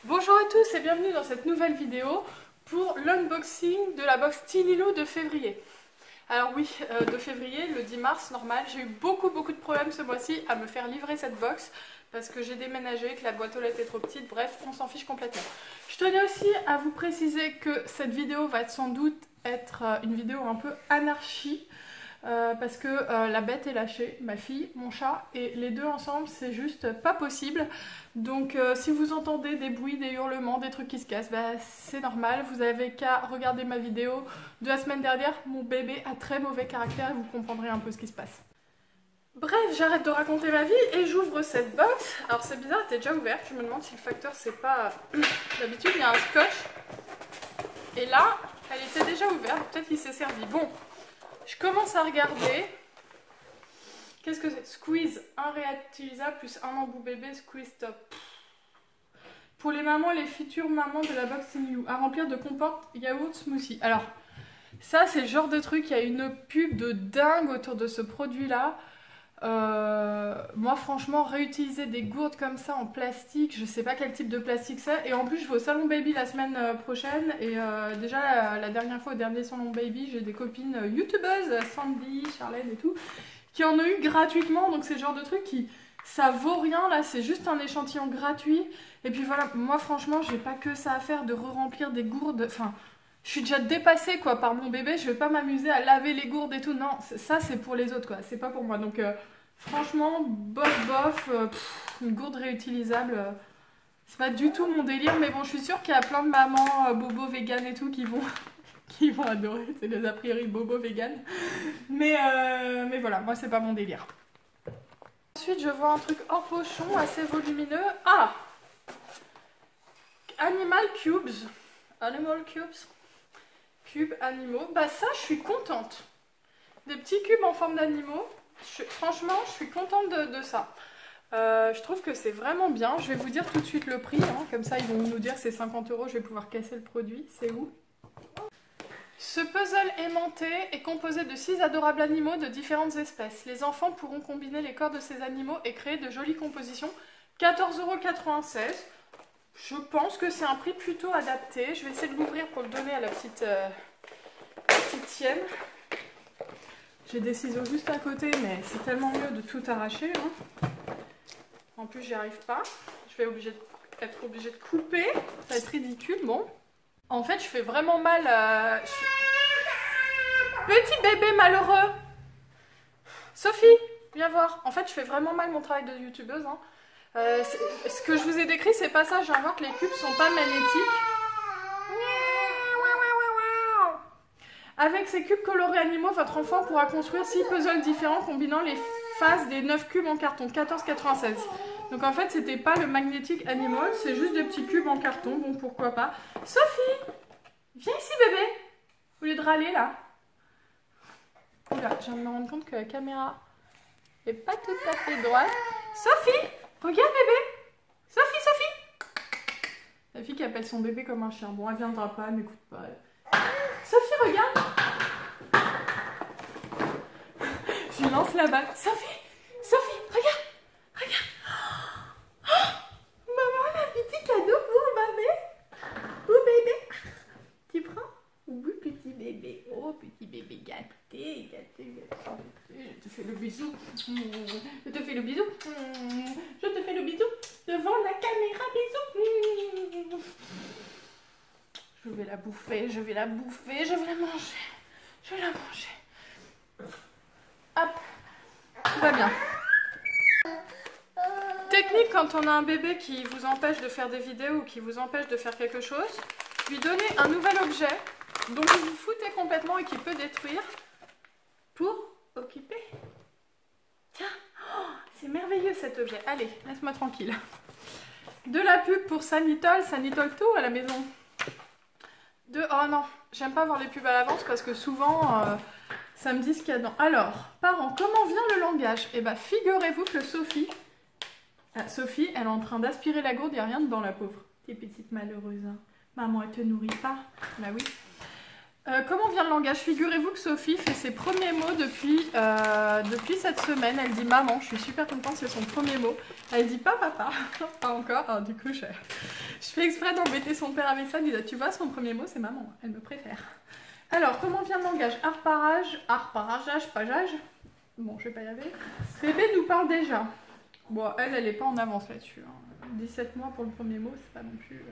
Bonjour à tous et bienvenue dans cette nouvelle vidéo pour l'unboxing de la box Tinilou de février. Alors oui, de février, le 10 mars, normal, j'ai eu beaucoup de problèmes ce mois-ci à me faire livrer cette box parce que j'ai déménagé, que la boîte aux lettres est trop petite, bref, on s'en fiche complètement. Je tenais aussi à vous préciser que cette vidéo va sans doute être une vidéo un peu anarchie. Parce que la bête est lâchée, ma fille, mon chat, et les deux ensemble c'est juste pas possible. Donc si vous entendez des bruits, des hurlements, des trucs qui se cassent, bah, c'est normal, vous avez qu'à regarder ma vidéo de la semaine dernière. Mon bébé a très mauvais caractère et vous comprendrez un peu ce qui se passe. Bref, j'arrête de raconter ma vie et j'ouvre cette box. Alors c'est bizarre, elle était déjà ouverte, je me demande si le facteur c'est pas... D'habitude il y a un scotch, et là elle était déjà ouverte, peut-être qu'il s'est servi. Bon. Je commence à regarder. Qu'est-ce que c'est? Squeeze, un réutilisable plus un embout bébé, squeeze top. Pour les mamans, les futures mamans de la box Tinilou, à remplir de compote yaourt smoothie. Alors, ça c'est le genre de truc, il y a une pub de dingue autour de ce produit-là. Moi franchement, réutiliser des gourdes comme ça en plastique, je sais pas quel type de plastique c'est. Et en plus je vais au salon baby la semaine prochaine. Et déjà la dernière fois au dernier salon baby, j'ai des copines youtubeuses, Sandy, Charlène et tout, qui en ont eu gratuitement. Donc c'est le genre de truc qui, ça vaut rien là, c'est juste un échantillon gratuit. Et puis voilà, moi franchement j'ai pas que ça à faire de re-remplir des gourdes. Enfin, je suis déjà dépassée quoi par mon bébé, je vais pas m'amuser à laver les gourdes et tout. Non, ça c'est pour les autres quoi, c'est pas pour moi. Donc franchement, bof, une gourde réutilisable, c'est pas du tout mon délire. Mais bon, je suis sûre qu'il y a plein de mamans bobo vegan et tout qui vont adorer, c'est les a priori bobo vegan. Mais voilà, moi c'est pas mon délire. Ensuite, je vois un truc hors pochon, assez volumineux. Ah! Animal Cubes. Cubes animaux. Bah ça, je suis contente. Des petits cubes en forme d'animaux. Franchement, je suis contente de ça. Je trouve que c'est vraiment bien. Je vais vous dire tout de suite le prix. Hein. Comme ça, ils vont nous dire que c'est 50 €. Je vais pouvoir casser le produit. C'est où? Ce puzzle aimanté est composé de 6 adorables animaux de différentes espèces. Les enfants pourront combiner les corps de ces animaux et créer de jolies compositions. 14,96 €. Je pense que c'est un prix plutôt adapté. Je vais essayer de l'ouvrir pour le donner à la petite tienne. J'ai des ciseaux juste à côté, mais c'est tellement mieux de tout arracher. Hein. En plus, j'y arrive pas. Je vais être obligée de couper. Ça va être ridicule. Bon. En fait, je fais vraiment mal. Petit bébé malheureux. Sophie, viens voir. En fait, je fais vraiment mal mon travail de youtubeuse. Hein. Ce que je vous ai décrit, c'est pas ça. J'invente que les cubes sont pas magnétiques. Avec ces cubes colorés animaux, votre enfant pourra construire 6 puzzles différents combinant les faces des 9 cubes en carton, 14,96 €. Donc en fait, c'était pas le magnétique animal, c'est juste des petits cubes en carton, bon pourquoi pas. Sophie, viens ici bébé, au lieu de râler là. Oula, je viens de me rendre compte que la caméra est pas tout à fait droite. Sophie, regarde bébé. Sophie. La fille qui appelle son bébé comme un chien. Bon, elle viendra pas, elle m'écoute pas. Sophie, regarde. Je lance la balle. Sophie, regarde. Oh, maman, elle a un petit cadeau pour bébé. Tu prends? Oui, petit bébé. Oh, petit bébé gâté. Je te fais le bisou. Je te fais le bisou devant la caméra. Bisous. Je vais la bouffer, je vais la manger. Hop, tout va bien. Technique quand on a un bébé qui vous empêche de faire des vidéos ou qui vous empêche de faire quelque chose, lui donner un nouvel objet dont vous vous foutez complètement et qui peut détruire pour occuper. Tiens, oh, c'est merveilleux cet objet. Allez, laisse-moi tranquille. De la pub pour Sanitol tout à la maison. Oh non, j'aime pas voir les pubs à l'avance parce que souvent ça me dit ce qu'il y a dedans. Alors, parents, comment vient le langage? Eh bien, figurez-vous que Sophie, elle est en train d'aspirer la gourde, il n'y a rien dedans la pauvre. T'es petite malheureuse. Hein. Maman, elle te nourrit pas? Bah oui. Comment vient le langage? Figurez-vous que Sophie fait ses premiers mots depuis cette semaine. Elle dit maman, je suis super contente, c'est son premier mot. Elle dit pas papa, pas encore. Alors, du coup, je fais exprès d'embêter son père avec ça. Elle dit, tu vois, son premier mot, c'est maman. Elle me préfère. Alors, comment vient le langage? Arparageage, pageage. Bon, je vais pas y arriver. Bébé nous parle déjà. Bon, elle est pas en avance là-dessus. Hein. 17 mois pour le premier mot, c'est pas non plus...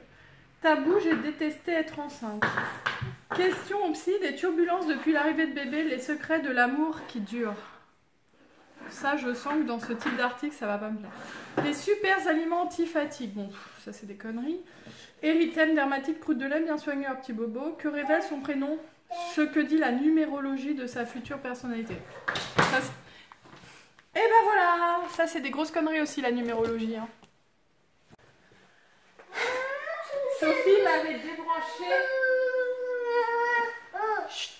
Tabou, j'ai détesté être enceinte. Question au psy, des turbulences depuis l'arrivée de bébé, les secrets de l'amour qui dure. Ça, je sens que dans ce type d'article, ça va pas me plaire. Les super aliments anti-fatigue. Bon, ça c'est des conneries. Érythème dermatique, croûte de lait bien soigneux à petit bobo. Que révèle son prénom? Ce que dit la numérologie de sa future personnalité. Et ben voilà, ça c'est des grosses conneries aussi, la numérologie. Hein. Sophie m'avait débranché chut,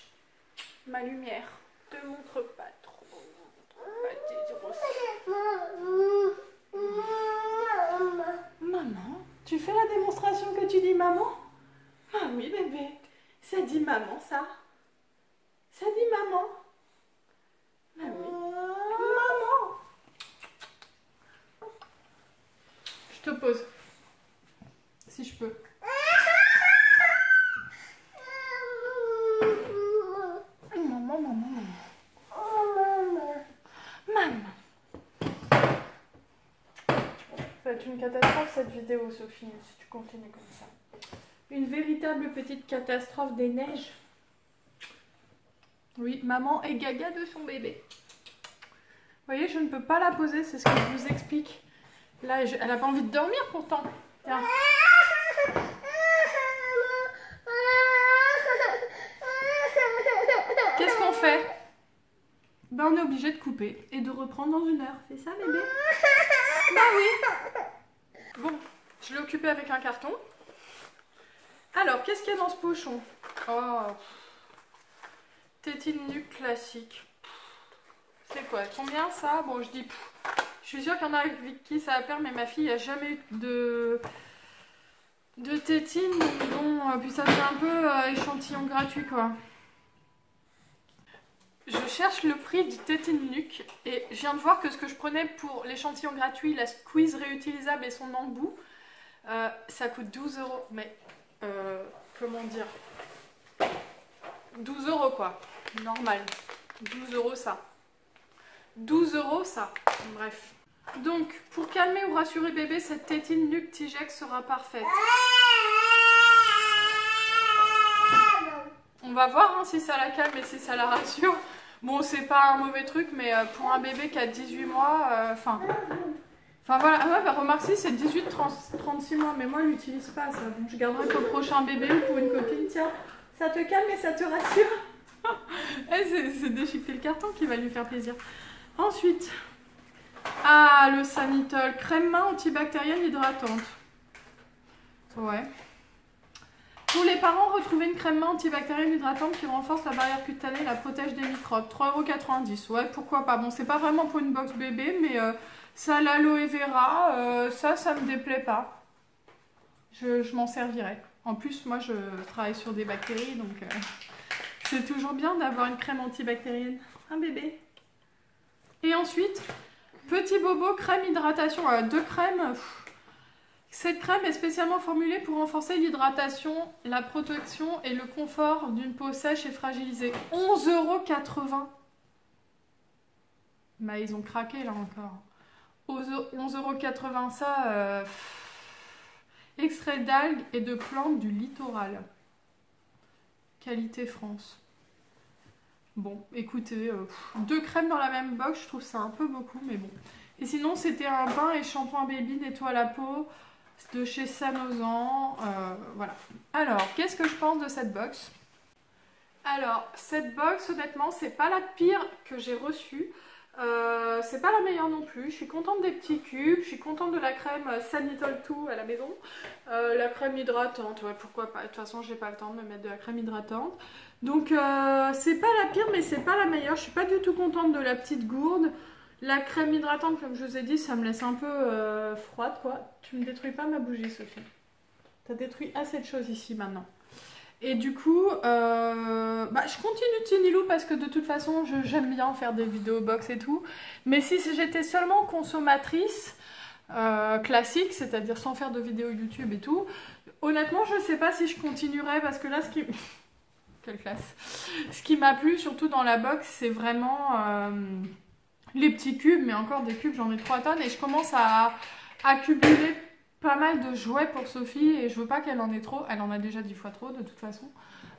ma lumière. Te montre pas trop. Maman, tu fais la démonstration que tu dis maman? Ah oui bébé, ça dit maman ça. Ça dit maman. Ah oui. Maman. Je te pose. Si je peux. Ça va être une catastrophe cette vidéo, Sophie, si tu continues comme ça. Une véritable petite catastrophe des neiges. Oui, maman est gaga de son bébé. Vous voyez, je ne peux pas la poser, c'est ce que je vous explique. Là, elle n'a pas envie de dormir pourtant. Tiens. Qu'est-ce qu'on fait? Ben, on est obligé de couper et de reprendre dans 1 heure. C'est ça, bébé? Bah oui. Bon, je l'ai occupé avec un carton. Alors, qu'est-ce qu'il y a dans ce pochon? Oh, tétine nuque classique. C'est quoi? Combien ça? Bon, je dis... Je suis sûre qu'il y en a avec qui ça va perdre, mais ma fille n'a jamais eu de tétine. Bon, puis ça fait un peu échantillon gratuit, quoi. Je cherche le prix du tétine nuque et je viens de voir que ce que je prenais pour l'échantillon gratuit, la squeeze réutilisable et son embout, ça coûte 12 €. Mais, comment dire, 12 € quoi, normal. 12 € ça. 12 € ça. Bref. Donc, pour calmer ou rassurer bébé, cette tétine nuque Tigex sera parfaite. On va voir hein, si ça la calme et si ça la rassure. Bon, c'est pas un mauvais truc, mais pour un bébé qui a 18 mois, enfin voilà. Ah ouais, bah, remarque si, c'est 18-36 mois, mais moi, je l'utilise pas, ça. Donc, je garderai pour le prochain bébé ou pour une copine. Tiens, ça te calme et ça te rassure. C'est déchiqueter le carton qui va lui faire plaisir. Ensuite, le Sanitol, crème main antibactérienne hydratante. Ouais. Pour les parents, retrouvez une crème main antibactérienne hydratante qui renforce la barrière cutanée et la protège des microbes. 3,90 €. Ouais, pourquoi pas. Bon, c'est pas vraiment pour une box bébé, mais ça a l'aloe vera. Ça me déplaît pas. Je m'en servirai. En plus, moi, je travaille sur des bactéries, donc c'est toujours bien d'avoir une crème antibactérienne. Un bébé. Et ensuite, petit bobo, crème hydratation. 2 crèmes. Cette crème est spécialement formulée pour renforcer l'hydratation, la protection et le confort d'une peau sèche et fragilisée. 11,80 €. Bah, ils ont craqué là encore. 11,80 € ça. Extrait d'algues et de plantes du littoral. Qualité France. Bon, écoutez, 2 crèmes dans la même box, je trouve ça un peu beaucoup, mais bon. Et sinon, c'était un bain et shampoing baby nettoie la peau de chez Sanosan. Voilà. Alors, qu'est-ce que je pense de cette box? Alors, cette box, honnêtement, c'est pas la pire que j'ai reçue. C'est pas la meilleure non plus. Je suis contente des petits cubes, je suis contente de la crème Sanitol 2 à la maison. La crème hydratante, ouais, pourquoi pas. De toute façon, j'ai pas le temps de me mettre de la crème hydratante. Donc, c'est pas la pire, mais c'est pas la meilleure. Je suis pas du tout contente de la petite gourde. La crème hydratante, comme je vous ai dit, ça me laisse un peu froide, quoi. Tu me détruis pas ma bougie, Sophie. T'as détruit assez de choses ici, maintenant. Et du coup, je continue Tinilou parce que de toute façon, j'aime bien faire des vidéos box et tout. Mais si j'étais seulement consommatrice classique, c'est-à-dire sans faire de vidéos YouTube et tout, honnêtement, je sais pas si je continuerais parce que là, quelle classe. Ce qui m'a plu surtout dans la box, c'est vraiment les petits cubes, mais encore des cubes, j'en ai 3 tonnes et je commence à accumuler pas mal de jouets pour Sophie et je veux pas qu'elle en ait trop. Elle en a déjà 10 fois trop de toute façon.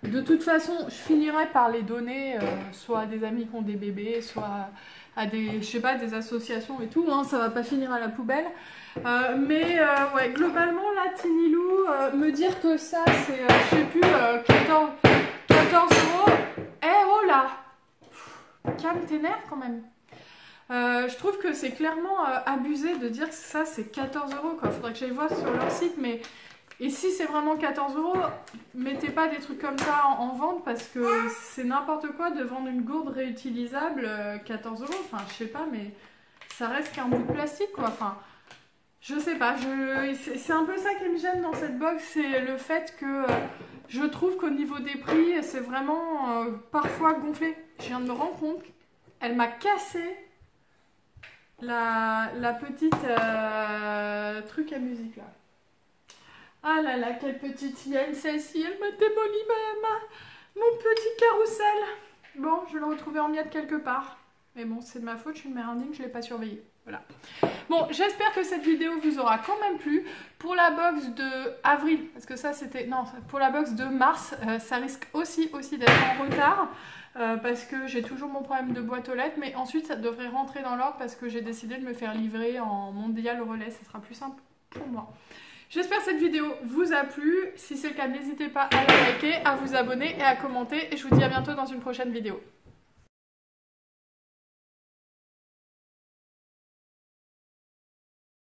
De toute façon, je finirai par les donner soit à des amis qui ont des bébés, soit à des, je sais pas, des associations et tout. Hein, ça va pas finir à la poubelle. Ouais, globalement, là, Tinilou, me dire que ça, c'est, je sais plus, 14 euros. Eh oh là! Calme tes nerfs quand même. Je trouve que c'est clairement abusé de dire que ça c'est 14 euros quoi. Faudrait que j'aille voir sur leur site, mais et si c'est vraiment 14 euros, mettez pas des trucs comme ça en vente parce que c'est n'importe quoi de vendre une gourde réutilisable 14 euros. Enfin, je sais pas, mais ça reste qu'un bout de plastique quoi. Enfin, je sais pas. C'est un peu ça qui me gêne dans cette box, c'est le fait que je trouve qu'au niveau des prix, c'est vraiment parfois gonflé. Je viens de me rendre compte, elle m'a cassé. La petite truc à musique là. Ah là là, quelle petite hyène celle-ci, elle m'a démoli mon petit carrousel. Bon, je vais le retrouver en miettes quelque part. Mais bon, c'est de ma faute, je suis une mérindine, je ne l'ai pas surveillé. Voilà. Bon, j'espère que cette vidéo vous aura quand même plu. Pour la box de avril, parce que ça c'était... Non, pour la box de mars, ça risque aussi d'être en retard. Parce que j'ai toujours mon problème de boîte aux lettres, mais ensuite ça devrait rentrer dans l'ordre parce que j'ai décidé de me faire livrer en mondial relais, ce sera plus simple pour moi. J'espère que cette vidéo vous a plu, si c'est le cas n'hésitez pas à la liker, à vous abonner et à commenter et je vous dis à bientôt dans une prochaine vidéo.